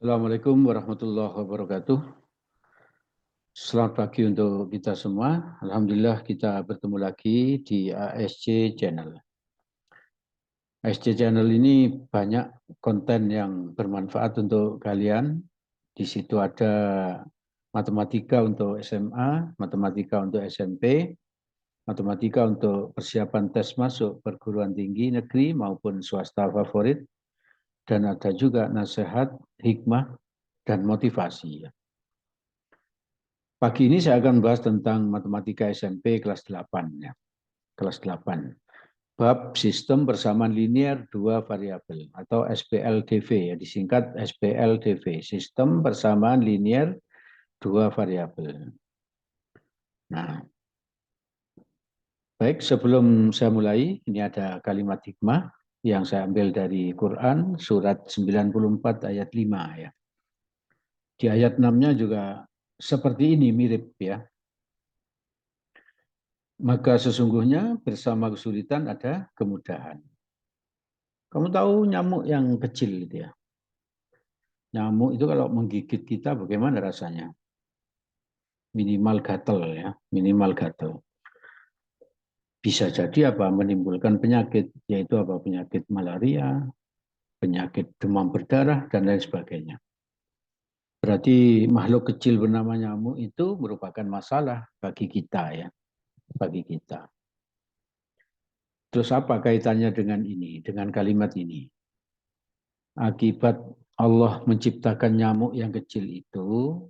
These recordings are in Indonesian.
Assalamualaikum warahmatullahi wabarakatuh. Selamat pagi untuk kita semua. Alhamdulillah kita bertemu lagi di ASC Channel. ASC Channel ini banyak konten yang bermanfaat untuk kalian. Di situ ada matematika untuk SMA, matematika untuk SMP, matematika untuk persiapan tes masuk perguruan tinggi negeri maupun swasta favorit, dan ada juga nasihat, hikmah, dan motivasi. Pagi ini saya akan membahas tentang matematika SMP kelas 8. Ya. Kelas 8. Bab sistem persamaan linear dua variabel atau SPLDV, ya, disingkat SPLDV, sistem persamaan linear dua variabel. Nah, baik, sebelum saya mulai, ini ada kalimat hikmah yang saya ambil dari Quran surat 94 ayat 5 ya. Di ayat 6-nya juga seperti ini, mirip ya. Maka sesungguhnya bersama kesulitan ada kemudahan. Kamu tahu nyamuk yang kecil itu ya? Nyamuk itu kalau menggigit kita bagaimana rasanya? Minimal gatel ya, minimal gatel. Bisa jadi apa? Menimbulkan penyakit, yaitu apa? Penyakit malaria, penyakit demam berdarah, dan lain sebagainya. Berarti makhluk kecil bernama nyamuk itu merupakan masalah bagi kita ya, bagi kita. Terus apa kaitannya dengan ini, dengan kalimat ini? Akibat Allah menciptakan nyamuk yang kecil itu,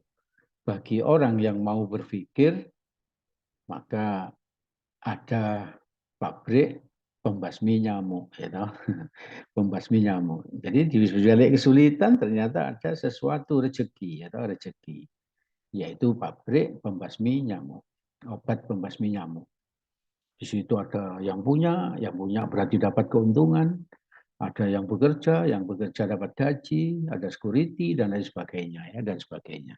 bagi orang yang mau berpikir, maka ada pabrik pembasmi nyamuk, gitu. Pembasmi nyamuk. Jadi di balik kesulitan ternyata ada sesuatu rezeki, atau rezeki, yaitu pabrik pembasmi nyamuk, obat pembasmi nyamuk. Di situ ada yang punya berarti dapat keuntungan, ada yang bekerja dapat gaji, ada security dan lain sebagainya ya, dan sebagainya.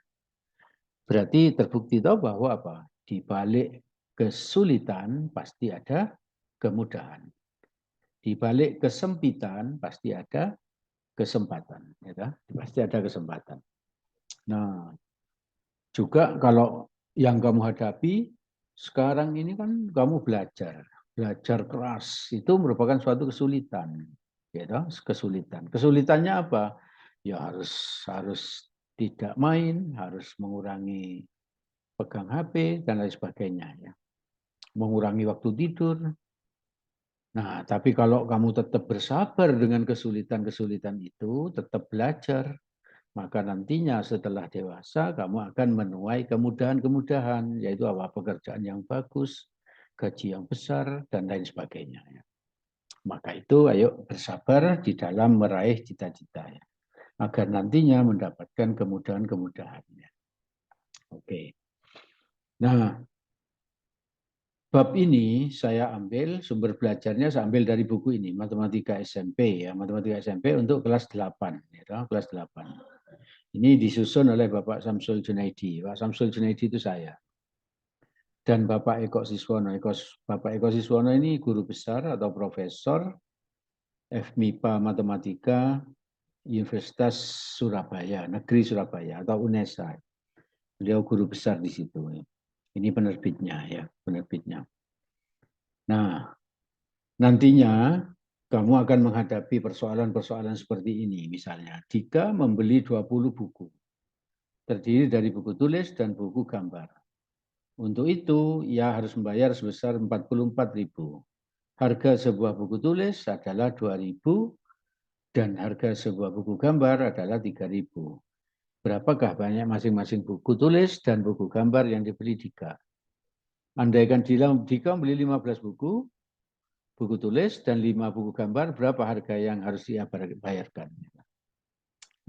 Berarti terbukti tahu bahwa apa? Di balik kesulitan pasti ada kemudahan. Di balik kesempitan pasti ada kesempatan, ya, pasti ada kesempatan. Nah, juga kalau yang kamu hadapi sekarang ini kan kamu belajar keras itu merupakan suatu kesulitan, ya, kesulitan. Kesulitannya apa? Ya harus tidak main, harus mengurangi pegang HP dan lain sebagainya, ya. Mengurangi waktu tidur. Nah, tapi kalau kamu tetap bersabar dengan kesulitan-kesulitan itu, tetap belajar, maka nantinya setelah dewasa kamu akan menuai kemudahan-kemudahan, yaitu apa? Pekerjaan yang bagus, gaji yang besar, dan lain sebagainya. Ya. Maka itu ayo bersabar di dalam meraih cita-cita, ya, agar nantinya mendapatkan kemudahan-kemudahan. Ya. Oke. Nah, bab ini saya ambil, sumber belajarnya saya ambil dari buku ini, Matematika SMP ya, Matematika SMP untuk kelas 8, ya, kelas 8. Ini disusun oleh Bapak Samsul Junaidi. Pak Samsul Junaidi itu saya. Dan Bapak Eko Siswono. Bapak Eko Siswono ini guru besar atau profesor FMIPA Matematika Universitas Surabaya, Negeri Surabaya atau UNESA. Beliau guru besar di situ. Ini penerbitnya ya, penerbitnya. Nah, nantinya kamu akan menghadapi persoalan-persoalan seperti ini. Misalnya, jika membeli 20 buku, terdiri dari buku tulis dan buku gambar. Untuk itu, ia harus membayar sebesar 44.000. Harga sebuah buku tulis adalah 2.000 dan harga sebuah buku gambar adalah 3.000. Berapakah banyak masing-masing buku tulis dan buku gambar yang dibeli Dika? Andaikan Dika beli 15 buku tulis dan 5 buku gambar, berapa harga yang harus ia bayarkan?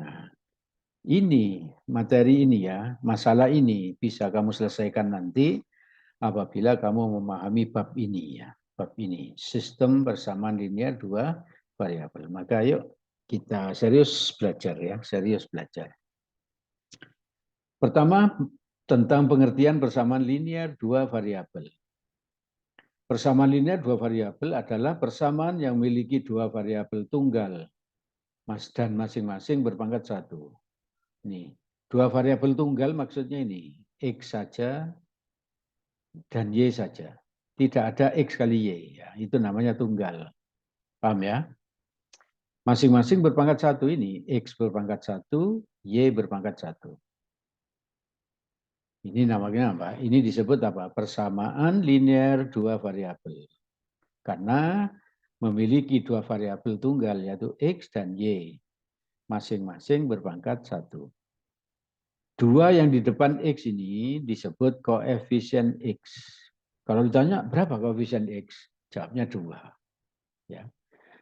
Nah, ini, materi ini ya, masalah ini bisa kamu selesaikan nanti apabila kamu memahami bab ini ya. Bab ini, sistem persamaan linear dua variabel. Maka yuk kita serius belajar ya, serius belajar. Pertama, tentang pengertian persamaan linear dua variabel. Persamaan linear dua variabel adalah persamaan yang memiliki dua variabel tunggal dan masing-masing berpangkat 1. Ini, dua variabel tunggal maksudnya ini, X saja dan Y saja. Tidak ada X kali Y, ya, itu namanya tunggal. Paham ya? Masing-masing berpangkat 1 ini, X berpangkat 1, Y berpangkat 1. Ini namanya apa? Ini disebut apa? Persamaan linear dua variabel. Karena memiliki dua variabel tunggal, yaitu X dan Y. Masing-masing berpangkat 1. Dua yang di depan X ini disebut koefisien X. Kalau ditanya berapa koefisien X? Jawabnya 2. Ya.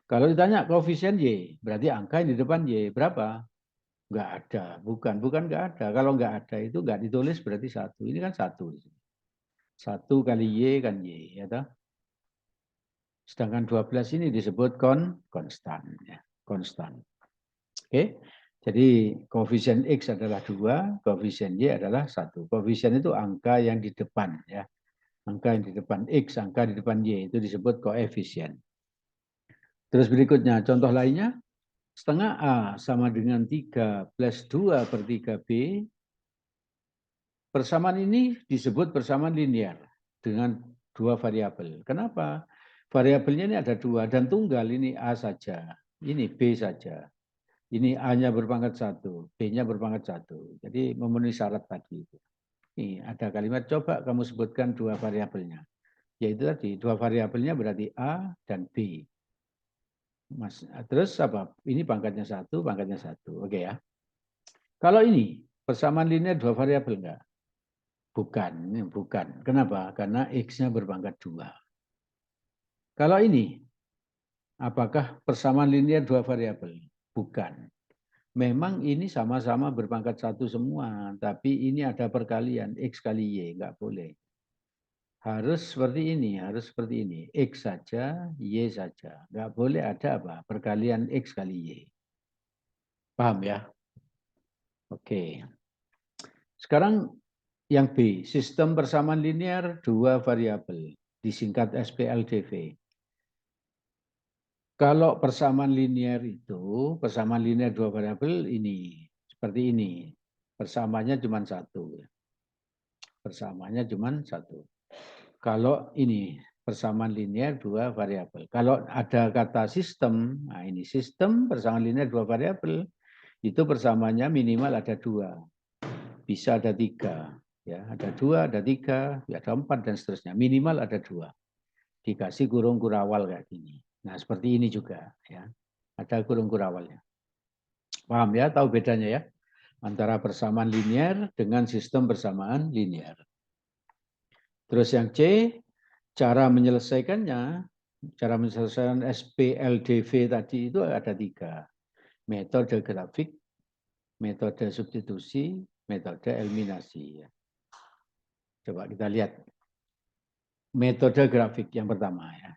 Kalau ditanya koefisien Y, berarti angka yang di depan Y berapa? Enggak ada, bukan enggak ada. Kalau enggak ada itu enggak ditulis berarti 1. Ini kan 1. 1 kali Y kan Y. Ya toh? Sedangkan 12 ini disebut konstan. Ya. Konstan. Oke. Jadi koefisien X adalah 2, koefisien Y adalah 1. Koefisien itu angka yang di depan. Ya. Angka yang di depan X, angka di depan Y. Itu disebut koefisien. Terus berikutnya, contoh lainnya. Setengah A sama dengan 3 plus 2 per 3B. Persamaan ini disebut persamaan linear dengan dua variabel. Kenapa? Variabelnya ini ada 2 dan tunggal ini A saja. Ini B saja. Ini A-nya berpangkat 1, B-nya berpangkat 1. Jadi memenuhi syarat tadi. Ini ada kalimat, coba kamu sebutkan dua variabelnya. Yaitu tadi, dua variabelnya berarti A dan B. Terus apa? Ini pangkatnya 1, pangkatnya 1. Oke ya. Kalau ini, persamaan linear dua variabel enggak? Bukan, ini bukan. Kenapa? Karena X-nya berpangkat 2. Kalau ini, apakah persamaan linear dua variabel? Bukan. Memang ini sama-sama berpangkat 1 semua, tapi ini ada perkalian X kali Y, enggak boleh. Harus seperti ini, harus seperti ini. X saja, Y saja. Enggak boleh ada apa? Perkalian X kali Y. Paham ya? Oke. Sekarang yang B, sistem persamaan linear dua variabel, disingkat SPLDV. Kalau persamaan linear itu, persamaan linear dua variabel ini, seperti ini. Persamaannya cuma 1. Persamaannya cuma 1. Kalau ini, persamaan linear dua variabel. Kalau ada kata sistem, nah ini sistem persamaan linear dua variabel, itu persamaannya minimal ada 2. Bisa ada 3. Ya, ada 2, ada 3, ada 4, dan seterusnya. Minimal ada 2. Dikasih kurung kurawal kayak gini. Nah, seperti ini juga. Ya. Ada kurung kurawalnya. Paham ya? Tahu bedanya ya? Antara persamaan linear dengan sistem persamaan linear. Terus yang C, cara menyelesaikannya, cara menyelesaikan SPLDV tadi itu ada 3. Metode grafik, metode substitusi, metode eliminasi. Coba kita lihat. Metode grafik yang pertama ya.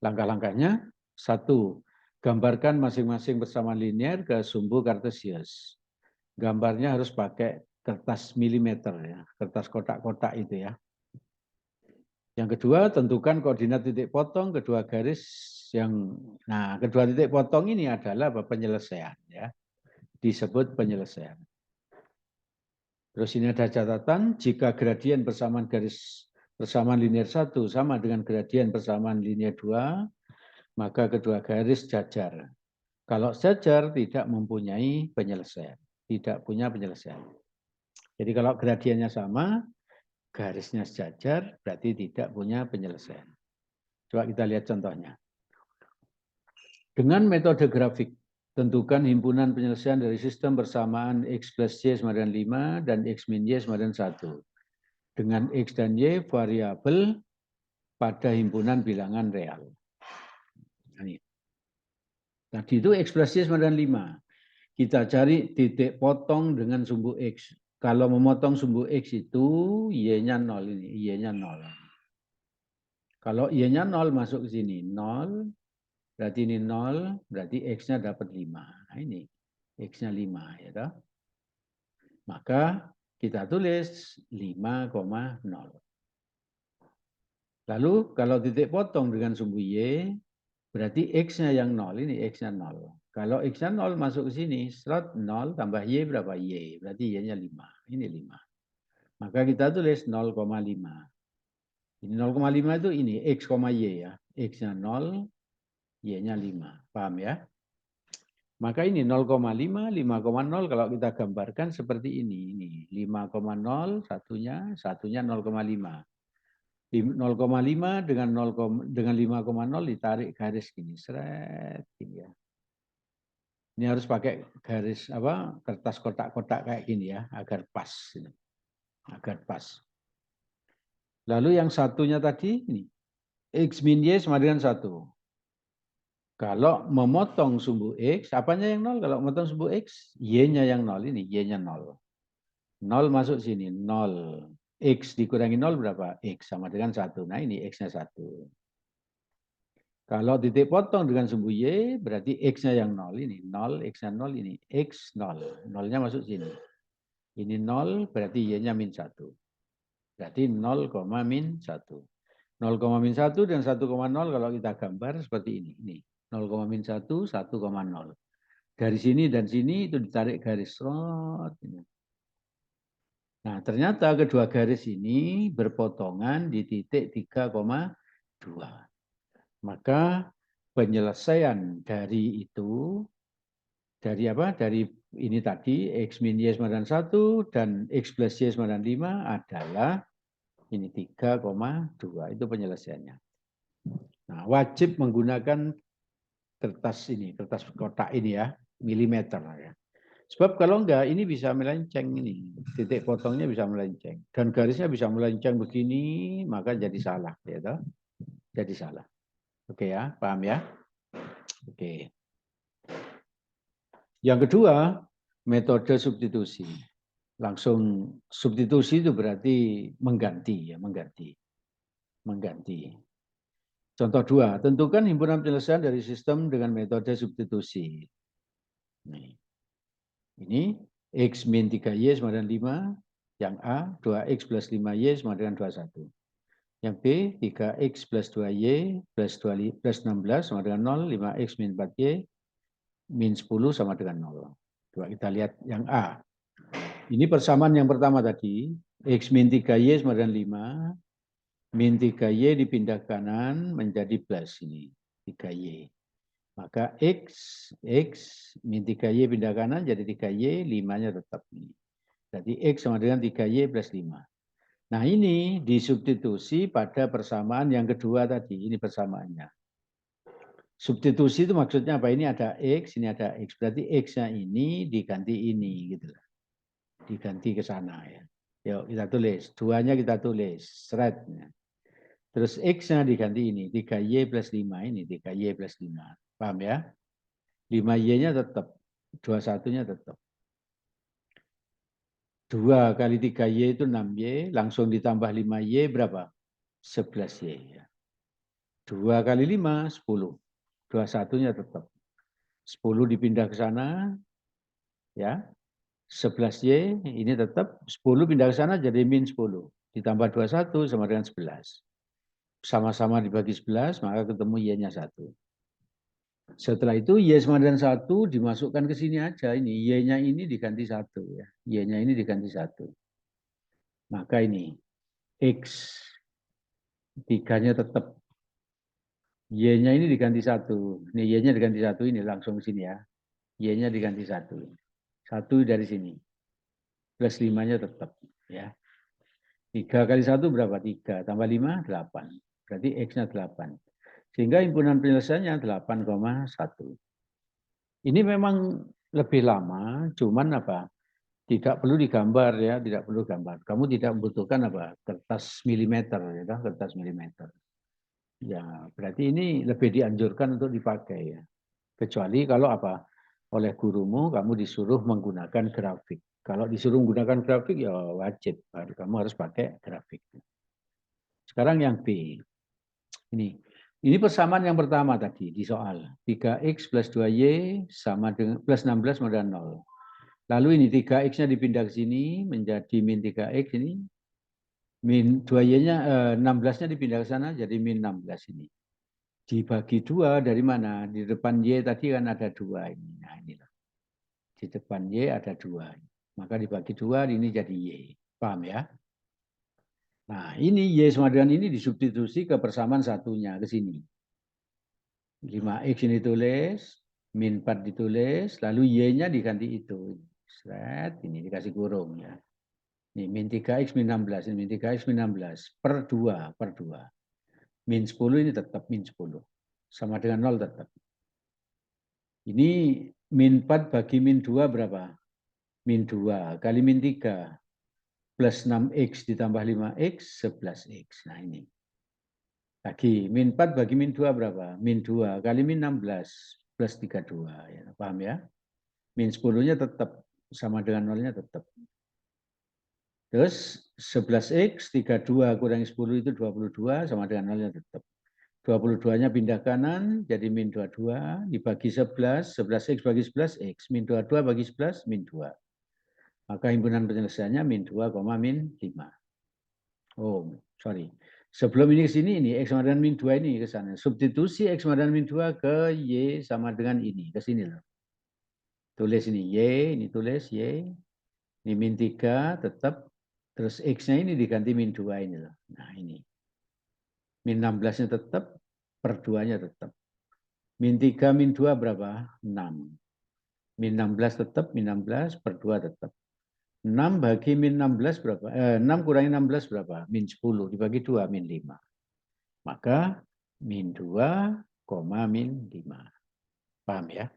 Langkah-langkahnya, 1. Gambarkan masing-masing persamaan linear ke sumbu kartesius. Gambarnya harus pakai kertas milimeter ya, kertas kotak-kotak itu ya. Yang kedua, tentukan koordinat titik potong kedua garis yang, nah kedua titik potong ini adalah penyelesaian ya, disebut penyelesaian. Terus ini ada catatan, jika gradien persamaan garis persamaan linear 1 sama dengan gradien persamaan linear 2, maka kedua garis jajar. Kalau sejajar tidak mempunyai penyelesaian, tidak punya penyelesaian. Jadi kalau gradiennya sama, garisnya sejajar, berarti tidak punya penyelesaian. Coba kita lihat contohnya. Dengan metode grafik, tentukan himpunan penyelesaian dari sistem persamaan X plus Y sama dengan 5 dan X min Y sama dengan 1. Dengan X dan Y variabel pada himpunan bilangan real. Ini. Tadi itu X plus Y sama dengan 5. Kita cari titik potong dengan sumbu X. Kalau memotong sumbu X itu Y-nya 0 ini, Y-nya 0. Kalau Y-nya 0 masuk ke sini, 0, berarti ini 0, berarti X-nya dapat 5. Nah ini, X-nya 5. Ya toh? Maka kita tulis 5,0. Lalu kalau titik potong dengan sumbu Y, berarti X-nya yang 0, ini X-nya 0. Kalau X-nya 0 masuk ke sini, slot 0 tambah Y berapa? Y. Berarti Y-nya 5. Ini 5. Maka kita tulis 0,5. Ini 0,5 itu ini, X, Y ya. X-nya 0, Y-nya 5. Paham ya? Maka ini 0,5, 5,0 kalau kita gambarkan seperti ini. Ini 5,0 satunya 0,5. 0,5 dengan 5,0 ditarik garis gini, seret gini ya. Ini harus pakai garis apa kertas kotak-kotak kayak gini ya, agar pas. Agar pas. Lalu yang satunya tadi ini X min Y sama dengan 1. Kalau memotong sumbu X, apanya yang 0? Kalau memotong sumbu X, Y-nya yang 0. Ini Y-nya 0. 0 masuk sini, 0. X dikurangi 0 berapa? X sama dengan 1. Nah ini X-nya 1. Kalau titik potong dengan sumbu Y, berarti X-nya yang 0. Ini 0, X-nya 0, ini X 0. 0-nya masuk sini. Ini 0, berarti Y-nya min 1. Berarti 0, min 1. 0, min 1 dan 1,0 kalau kita gambar seperti ini. Ini 0, min 1, 1,0. Dari sini dan sini itu ditarik garis. Nah, ternyata kedua garis ini berpotongan di titik 3,2. Maka penyelesaian dari itu, dari apa? Dari ini tadi, X min Y sama dengan 1 dan X plus Y sama dengan 5 adalah ini 3,2. Itu penyelesaiannya. Nah, wajib menggunakan kertas ini, kertas kotak ini ya, milimeter ya. Sebab kalau enggak, ini bisa melenceng ini. Titik potongnya bisa melenceng. Dan garisnya bisa melenceng begini, maka jadi salah. Ya, jadi salah. Oke ya, paham ya? Oke. Yang kedua, metode substitusi. Langsung substitusi itu berarti mengganti ya, mengganti. Contoh 2, tentukan himpunan penyelesaian dari sistem dengan metode substitusi. Ini X min 3Y sama dengan 5. Yang A, 2X plus 5Y sama dengan 21. Yang B, 3X plus 2Y plus 16 sama dengan 0. 5X min 4Y min 10 sama dengan 0. Coba kita lihat yang A. Ini persamaan yang pertama tadi. X min 3Y sama dengan 5. Min 3Y dipindah kanan menjadi plus ini. 3Y. Maka X min 3Y pindah kanan jadi 3Y, 5-nya tetap ini. Jadi X sama dengan 3Y plus 5. Nah ini disubstitusi pada persamaan yang kedua tadi. Ini persamaannya. Substitusi itu maksudnya apa? Ini ada X, ini ada X. Berarti X-nya ini diganti ini. Gitu. Diganti ke sana ya. Yuk kita tulis. Duanya kita tulis. Seret. Terus X-nya diganti ini. 3Y plus 5 ini. 3Y plus 5. Paham ya? 5Y-nya tetap. 21-nya tetap. 2 kali 3Y itu 6Y. Langsung ditambah 5Y berapa? 11Y. 2 kali 5, 10. 21-nya tetap. 10 dipindah ke sana. Ya. 11Y ini tetap. 10 pindah ke sana jadi min 10. Ditambah 21 sama dengan 11. Sama-sama dibagi 11, maka ketemu Y-nya 1. Setelah itu Y sama dengan 1 dimasukkan ke sini aja. Ini Y-nya ini diganti 1 ya. Y-nya ini diganti 1. Maka ini X 3-nya tetap. Y-nya ini diganti 1. Ini Y-nya diganti 1 ini langsung ke sini ya. Y-nya diganti 1. 1 dari sini. Plus 5-nya tetap ya. 3 kali 1 berapa? 3 tambah 5 8. Berarti X-nya 8. Sehingga himpunan penyelesaiannya 8,1. Ini memang lebih lama, cuman apa? Tidak perlu digambar ya, tidak perlu gambar. Kamu tidak membutuhkan apa? Kertas milimeter ya, kertas milimeter. Ya, berarti ini lebih dianjurkan untuk dipakai ya. Kecuali kalau apa? Oleh gurumu kamu disuruh menggunakan grafik. Kalau disuruh menggunakan grafik ya wajib, kamu harus pakai grafik. Sekarang yang B. Ini persamaan yang pertama tadi di soal. 3X plus 2Y sama dengan plus 16 sama dengan 0. Lalu ini 3X-nya dipindah ke sini menjadi min 3X ini. Min 2Y-nya 16-nya dipindah ke sana jadi min 16 ini. Dibagi 2 dari mana? Di depan Y tadi kan ada 2 ini. Nah ini loh. Di depan Y ada 2. Maka dibagi 2 ini jadi Y. Paham ya? Nah ini Y sama dengan ini disubstitusi ke persamaan satunya ke sini. 5X ini tulis, min 4 ditulis, lalu Y-nya diganti itu. Seret, ini dikasih kurung ya. Ini min 3X min 16, ini min 3X min 16 per 2, per 2. Min 10 ini tetap min 10. Sama dengan 0 tetap. Ini min 4 bagi min 2 berapa? Min 2 kali min 3 plus 6X ditambah 5X, 11X. Nah ini. Lagi, min 4 bagi min 2 berapa? Min 2 kali min 16 plus 32. Ya, paham ya? Min 10-nya tetap, sama dengan 0-nya tetap. Terus 11X, 32 kurangi 10 itu 22, sama dengan 0-nya tetap. 22-nya pindah kanan, jadi min 22, dibagi 11, 11X bagi 11X, min 22 bagi 11, min 2. Maka himpunan penyelesaiannya min 2, min 5. Oh, sorry. Sebelum ini ke sini, ini X sama dengan min 2 ini ke sana. Substitusi X sama dengan min 2 ke Y sama dengan ini. Ke sini loh. Tulis ini Y, ini tulis Y. Ini min 3 tetap. Terus X-nya ini diganti min 2 ini loh. Nah ini. Min 16-nya tetap, per 2-nya tetap. Min 3, min 2 berapa? 6. Min 16 tetap, min 16, per 2 tetap. 6 bagi min 16 berapa? 6 kurangi 16 berapa? Min 10 dibagi 2, min 5. Maka min 2, min 5. Paham ya?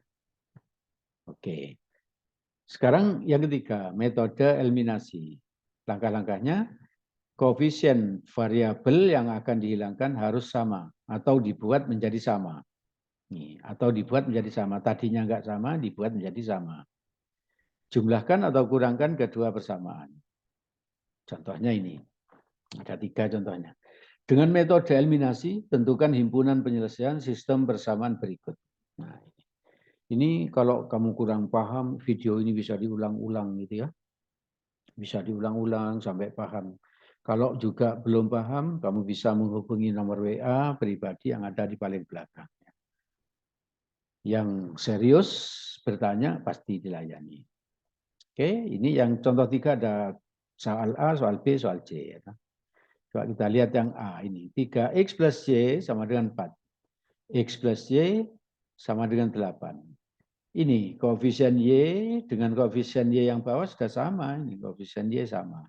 Oke. Sekarang yang ketiga, metode eliminasi. Langkah-langkahnya, koefisien variabel yang akan dihilangkan harus sama atau dibuat menjadi sama. Nih, atau dibuat menjadi sama. Tadinya enggak sama, dibuat menjadi sama. Jumlahkan atau kurangkan kedua persamaan. Contohnya ini. Ada 3 contohnya. Dengan metode eliminasi, tentukan himpunan penyelesaian sistem persamaan berikut. Nah, ini kalau kamu kurang paham, video ini bisa diulang-ulang gitu ya. Bisa diulang-ulang sampai paham. Kalau juga belum paham, kamu bisa menghubungi nomor WA pribadi yang ada di paling belakang. Yang serius bertanya pasti dilayani. Oke, ini yang contoh 3 ada soal A, soal B, soal C. Ya. Coba kita lihat yang A ini. 3X plus Y sama dengan 4. X plus Y sama dengan 8. Ini koefisien Y dengan koefisien Y yang bawah sudah sama. Ini koefisien Y sama.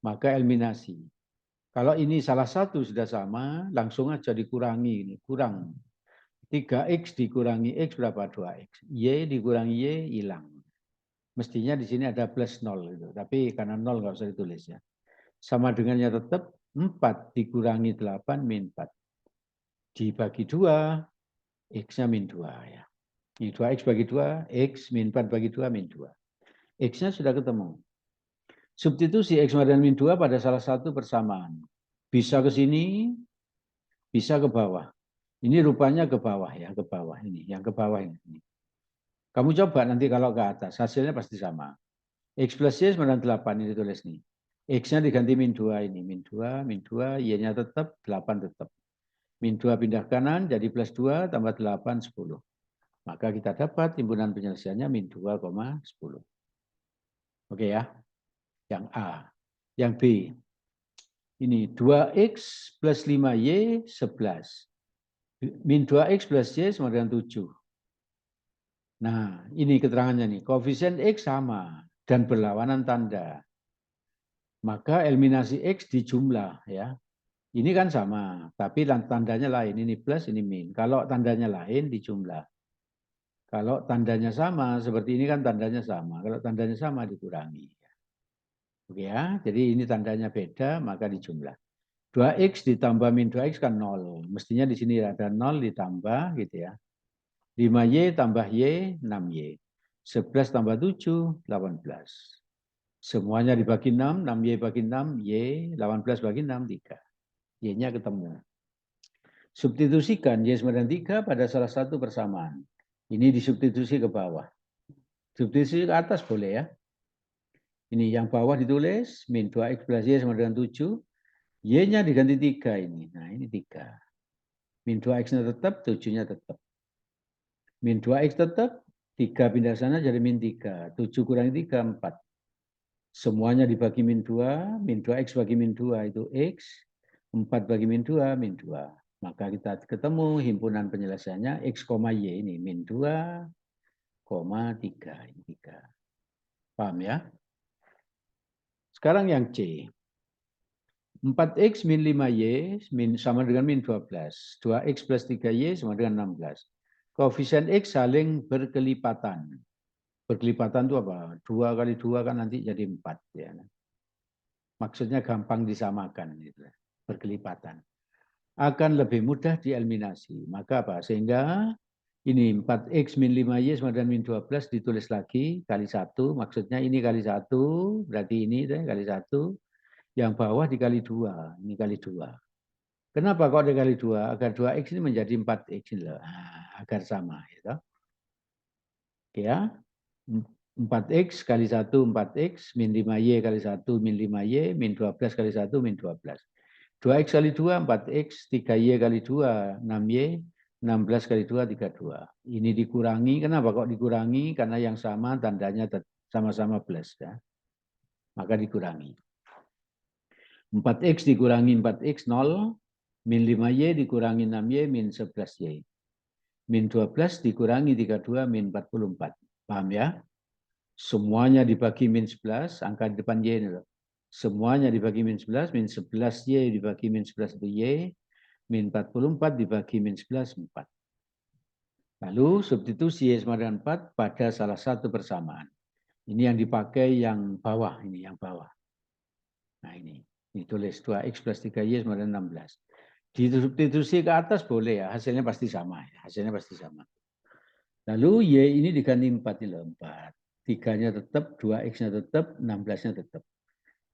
Maka eliminasi. Kalau ini salah satu sudah sama, langsung aja dikurangi. Ini kurang. 3X dikurangi X berapa? 2X. Y dikurangi Y hilang. Mestinya di sini ada plus 0. Gitu. Tapi karena 0 nggak usah ditulis ya. Sama dengannya tetap 4 dikurangi 8 min 4. Dibagi 2, X-nya min 2 ya. Ini 2X bagi 2, X min 4 bagi 2 min 2. X-nya sudah ketemu. Substitusi X sama dengan min 2 pada salah satu persamaan. Bisa ke sini, bisa ke bawah. Ini rupanya ke bawah ya, ke bawah ini, yang ke bawah ini. Kamu coba nanti kalau ke atas, hasilnya pasti sama. X plus Y sama dengan 8 ini tulis nih. X-nya diganti min 2 ini, min 2, Y-nya tetap, 8 tetap. Min 2 pindah kanan, jadi plus 2 tambah 8, 10. Maka kita dapat timbunan penyelesaiannya min 2, 10. Oke ya, yang A. Yang B, ini 2X plus 5Y, 11. Min 2X plus Y sama dengan 7. Nah, ini keterangannya nih. Koefisien X sama dan berlawanan tanda. Maka eliminasi X dijumlah ya. Ini kan sama, tapi tandanya lain. Ini plus, ini min. Kalau tandanya lain dijumlah. Kalau tandanya sama, seperti ini kan tandanya sama. Kalau tandanya sama dikurangi. Oke ya, jadi ini tandanya beda, maka dijumlah. 2X ditambah min 2X kan 0. Mestinya di sini ada 0 ditambah gitu ya. 5Y tambah Y, 6Y. 11 tambah 7, 18. Semuanya dibagi 6, 6Y bagi 6, Y, 18 bagi 6, 3. Y-nya ketemu. Substitusikan Y sama dengan 3 pada salah satu persamaan. Ini disubstitusi ke bawah. Substitusi ke atas boleh ya. Ini yang bawah ditulis, min 2X plus Y sama dengan 7. Y-nya diganti 3 ini. Nah ini 3. Min 2X-nya tetap, 7-nya tetap. Min 2X tetap, 3 pindah sana jadi min 3. 7 kurangi 3, 4. Semuanya dibagi min 2, min 2X bagi min 2 itu X, 4 bagi min 2, min 2. Maka kita ketemu himpunan penyelesaiannya X, Y ini, min 2, 3. Ini 3. Paham ya? Sekarang yang C. 4X min 5Y sama dengan min 12. 2X plus 3Y sama dengan 16. Koefisien X saling berkelipatan. Berkelipatan itu apa? 2 kali 2 kan nanti jadi 4. Ya. Maksudnya gampang disamakan. Gitu. Berkelipatan. Akan lebih mudah dieliminasi. Maka apa? Sehingga ini 4X min 5Y sama dengan min 12 ditulis lagi kali 1. Maksudnya ini kali 1. Berarti ini kali 1. Yang bawah dikali 2. Ini kali 2. Kenapa kok dikali 2? Agar 2X ini menjadi 4X. Agar sama. Gitu. Ya. 4X kali 1, 4X, min 5Y kali 1, min 5Y, min 12 kali 1, min 12. 2X kali 2, 4X, 3Y kali 2, 6Y, 16 kali 2, 32. Ini dikurangi, kenapa kok dikurangi? Karena yang sama tandanya sama-sama plus. Ya. Maka dikurangi. 4X dikurangi 4X, 0. Min 5Y dikurangi 6Y, min 11Y. Min 12 dikurangi 32, min 44. Paham ya? Semuanya dibagi min 11, angka di depan Y ini loh. Semuanya dibagi min 11, min 11Y dibagi min 11 itu Y, min 44 dibagi min 11, 4. Lalu substitusi Y sama dengan 4 pada salah satu persamaan. Ini yang dipakai yang bawah, ini yang bawah. Nah ini tulis 2X plus 3Y sama dengan 16. Disubstitusi ke atas boleh ya, hasilnya pasti sama. Hasilnya pasti sama. Lalu Y ini diganti 4 ini loh, 4. 3-nya tetap, 2X-nya tetap, 16-nya tetap.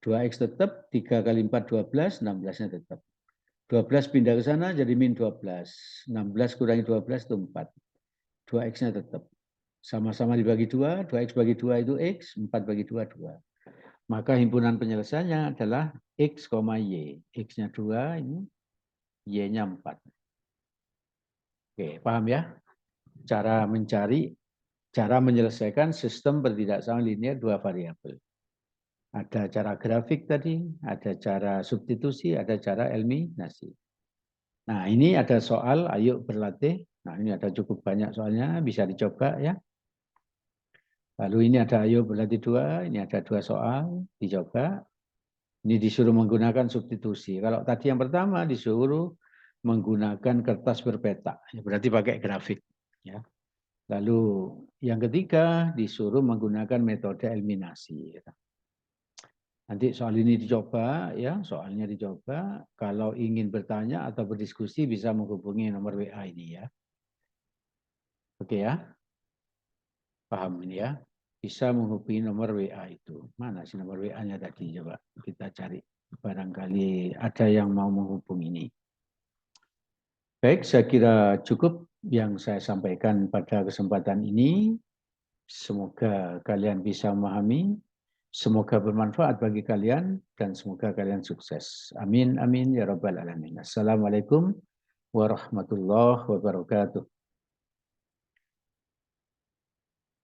2X tetap, 3 kali 4, 12, 16-nya tetap. 12 pindah ke sana jadi min 12. 16 kurangi 12 itu 4. 2X-nya tetap. Sama-sama dibagi 2, 2X bagi 2 itu X, 4 bagi 2, 2. Maka himpunan penyelesaiannya adalah X, Y. X-nya 2, ini Y-nya 4. Oke, paham ya? Cara menyelesaikan sistem bertidaksamaan linear dua variabel. Ada cara grafik tadi, ada cara substitusi, ada cara eliminasi. Nah, ini ada soal, ayo berlatih. Nah, ini ada cukup banyak soalnya, bisa dicoba ya. Lalu ini ada ayo berlatih 2, ini ada 2 soal, dicoba. Ini disuruh menggunakan substitusi. Kalau tadi yang pertama disuruh menggunakan kertas berpeta, berarti pakai grafik. Ya. Lalu yang ketiga disuruh menggunakan metode eliminasi. Nanti soal ini dicoba, ya soalnya dicoba. Kalau ingin bertanya atau berdiskusi bisa menghubungi nomor WA ini ya. Oke ya, paham ini ya. Bisa menghubungi nomor WA itu. Mana sih nomor WA-nya tadi? Coba kita cari. Barangkali ada yang mau menghubungi ini. Baik, saya kira cukup yang saya sampaikan pada kesempatan ini. Semoga kalian bisa memahami. Semoga bermanfaat bagi kalian dan semoga kalian sukses. Amin, amin, ya rabbal alamin. Assalamualaikum warahmatullahi wabarakatuh.